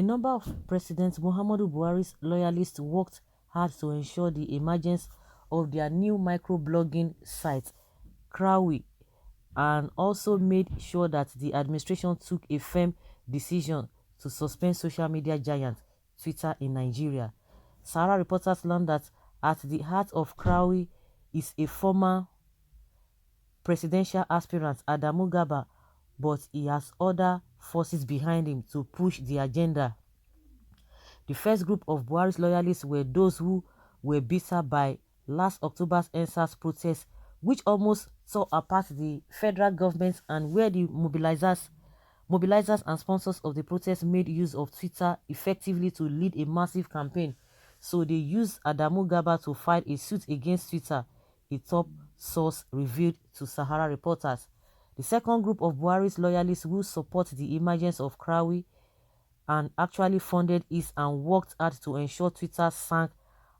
number of President Muhammadu Buhari's loyalists worked hard to ensure the emergence of their new microblogging site, Crowwe, and also made sure that the administration took a firm decision to suspend social media giant Twitter in Nigeria. Sahara reporters learned that at the heart of Crowwe is a former presidential aspirant, Adamu Gaba, but he has other forces behind him to push the agenda. The first group of Buhari's loyalists were those who were bitter by last October's NSAS protest, which almost tore apart the federal government, and where the mobilizers and sponsors of the protest made use of Twitter effectively to lead a massive campaign. So they used Adamu Gaba to file a suit against Twitter, a top source revealed to Sahara reporters. The second group of Buhari's loyalists who support the emergence of Crowwe and actually funded it and worked hard to ensure Twitter sank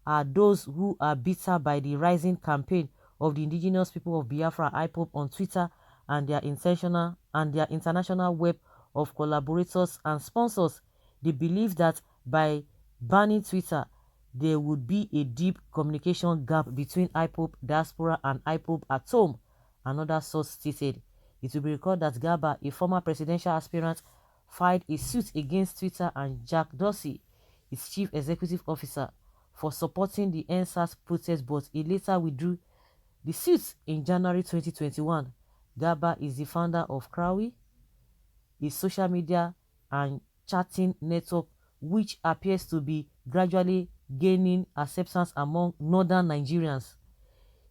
are those who are bitter by the rising campaign of the indigenous people of Biafra IPOB on Twitter and their international web of collaborators and sponsors. They believe that by banning Twitter, there would be a deep communication gap between IPOB diaspora and IPOB at home, another source stated. It will be recalled that Gaba, a former presidential aspirant, filed a suit against Twitter and Jack Dorsey, its chief executive officer, for supporting the NSAS protest, but he later withdrew the suit in January 2021. Gaba is the founder of Crowwe, a social media and chatting network which appears to be gradually gaining acceptance among northern Nigerians.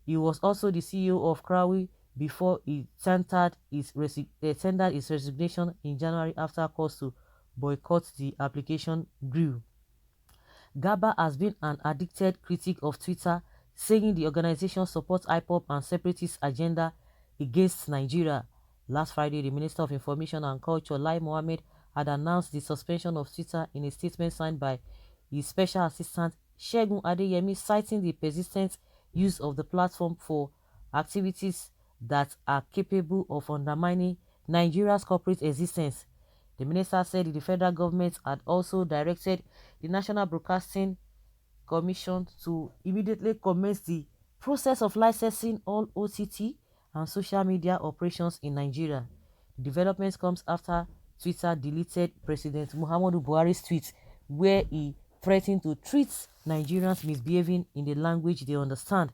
He was also the CEO of Crowwe before he tendered his resignation in January after calls to boycott the application grew. Gaba has been an addicted critic of Twitter, saying the organization supports IPOB and separatist agenda against Nigeria. Last Friday, the Minister of Information and Culture, Lai Mohammed, had announced the suspension of Twitter in a statement signed by his special assistant, Segun Adeyemi, citing the persistent use of the platform for activities that are capable of undermining Nigeria's corporate existence. The minister said the federal government had also directed the National Broadcasting Commission to immediately commence the process of licensing all OTT and social media operations in Nigeria. The development comes after Twitter deleted President Muhammadu Buhari's tweet where he threatened to treat Nigerians misbehaving in the language they understand.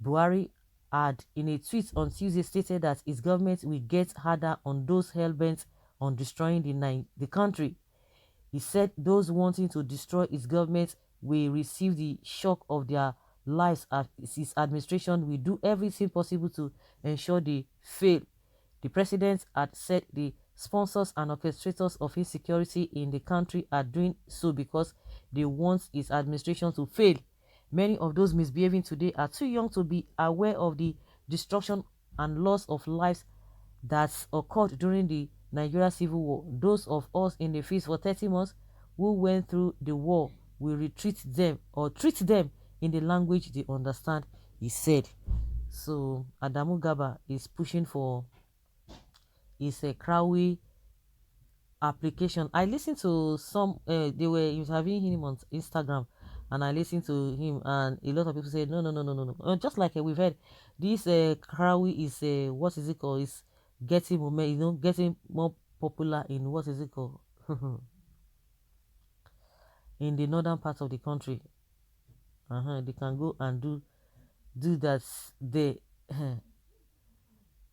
Buhari had, in a tweet on Tuesday, stated that his government will get harder on those hell-bent on destroying the country. He said those wanting to destroy his government will receive the shock of their lives as his administration will do everything possible to ensure they fail. The president had said the sponsors and orchestrators of insecurity in the country are doing so because they want his administration to fail. Many of those misbehaving today are too young to be aware of the destruction and loss of lives that occurred during the Nigeria Civil War. Those of us in the field for 30 months who went through the war will retreat them or treat them in the language they understand, he said. So Adamu Gaba is pushing for his Crowwe application. I listened to some, they were interviewing him on Instagram, and I listened to him, and a lot of people said, no. Just like we've heard, this Crowwe is, what is it called? It's getting moment, getting more popular in, what is it called? In the northern part of the country. They can go and do that there.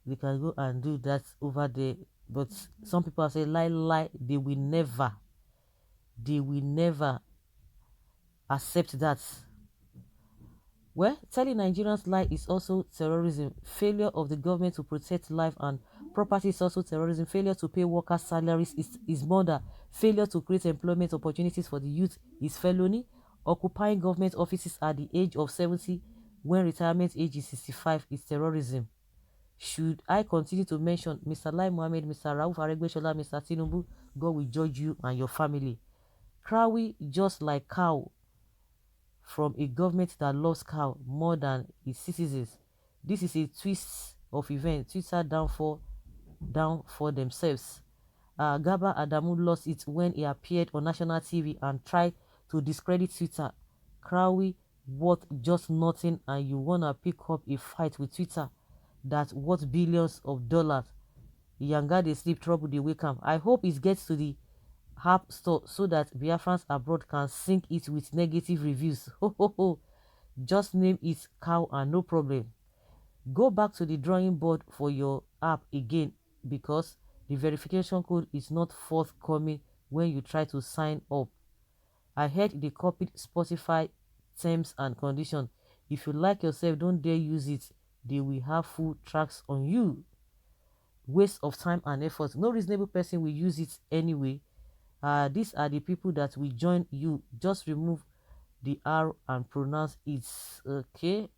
They can go and do that over there. But some people say lie, they will never accept that. Well, telling Nigerians lie is also terrorism. Failure of the government to protect life and property is also terrorism. Failure to pay workers' salaries is murder. Failure to create employment opportunities for the youth is felony. Occupying government offices at the age of 70 when retirement age is 65 is terrorism. Should I continue to mention Mr. Lai Mohammed, Mr. Rauf Aregbesola, Mr. Tinubu, God will judge you and your family. Crowwe just like cow from a government that loves cow more than its citizens. This is a twist of events. Twitter down for themselves. Gaba Adamu lost it when he appeared on national TV and tried to discredit Twitter. Crowwe worth just nothing, and you wanna pick up a fight with Twitter that worth billions of dollars. Yanga they sleep, trouble they wake up. I hope it gets to the App Store so that Biafrans abroad can sync it with negative reviews. Ho ho ho! Just name it cow and no problem. Go back to the drawing board for your app again, because the verification code is not forthcoming when you try to sign up. I heard they copied Spotify terms and conditions. If you like yourself, don't dare use it. They will have full tracks on you. Waste of time and effort. No reasonable person will use it anyway. These are the people that will join you. Just remove the R and pronounce it. Okay.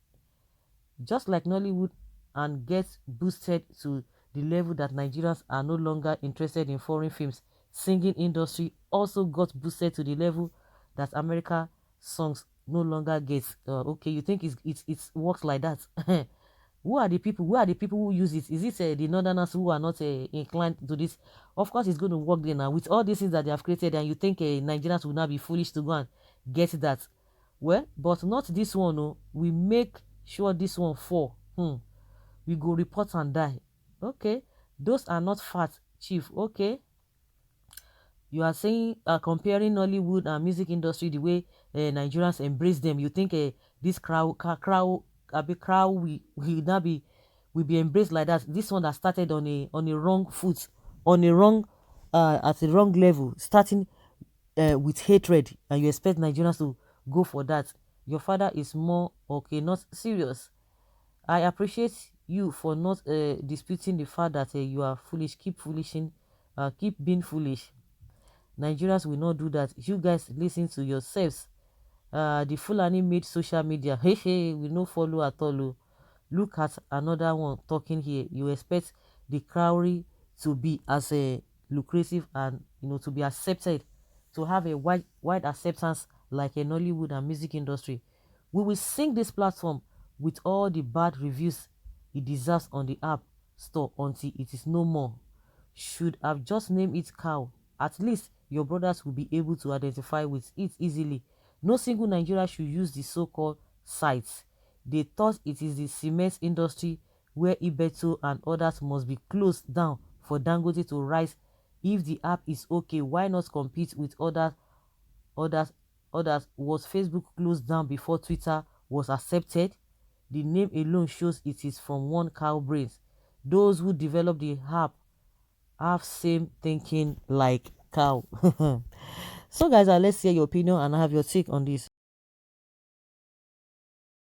Just like Nollywood, and get boosted to the level that Nigerians are no longer interested in foreign films. Singing industry also got boosted to the level that America songs no longer gets. Okay, you think it's works like that? Who are the people? Who are the people who use it? Is it the northerners who are not inclined to this? Of course, it's going to work there now with all these things that they have created, and you think Nigerians will not be foolish to go and get that? Well, but not this one. No, we make sure this one fall. We go report and die. Okay, those are not facts, chief. Okay, you are saying comparing Nollywood and music industry the way Nigerians embrace them. You think this crowd will not be will be embraced like that? This one that started on a wrong foot, on a wrong at a wrong level, starting with hatred, and you expect Nigerians to go for that. Your father is more okay, not serious. I appreciate you for not disputing the fact that you are foolish. Keep foolishing, keep being foolish. Nigerians will not do that. You guys listen to yourselves. The Fulani made social media. Hey, hey, we no follow at all. Oh. Look at another one talking here. You expect the Crowwe to be as a lucrative and to be accepted, to have a wide acceptance like a Nollywood and music industry. We will sink this platform with all the bad reviews it deserves on the app store until it is no more. Should have just named it cow. At least your brothers will be able to identify with it easily. No single Nigeria should use the so-called sites. They thought it is the cement industry where Ibeto and others must be closed down for Dangote to rise. If the app is okay, why not compete with others others? Was Facebook closed down before Twitter was accepted? The name alone shows it is from one cow brains. Those who develop the app have same thinking like cow. So guys, let's hear your opinion and have your take on this.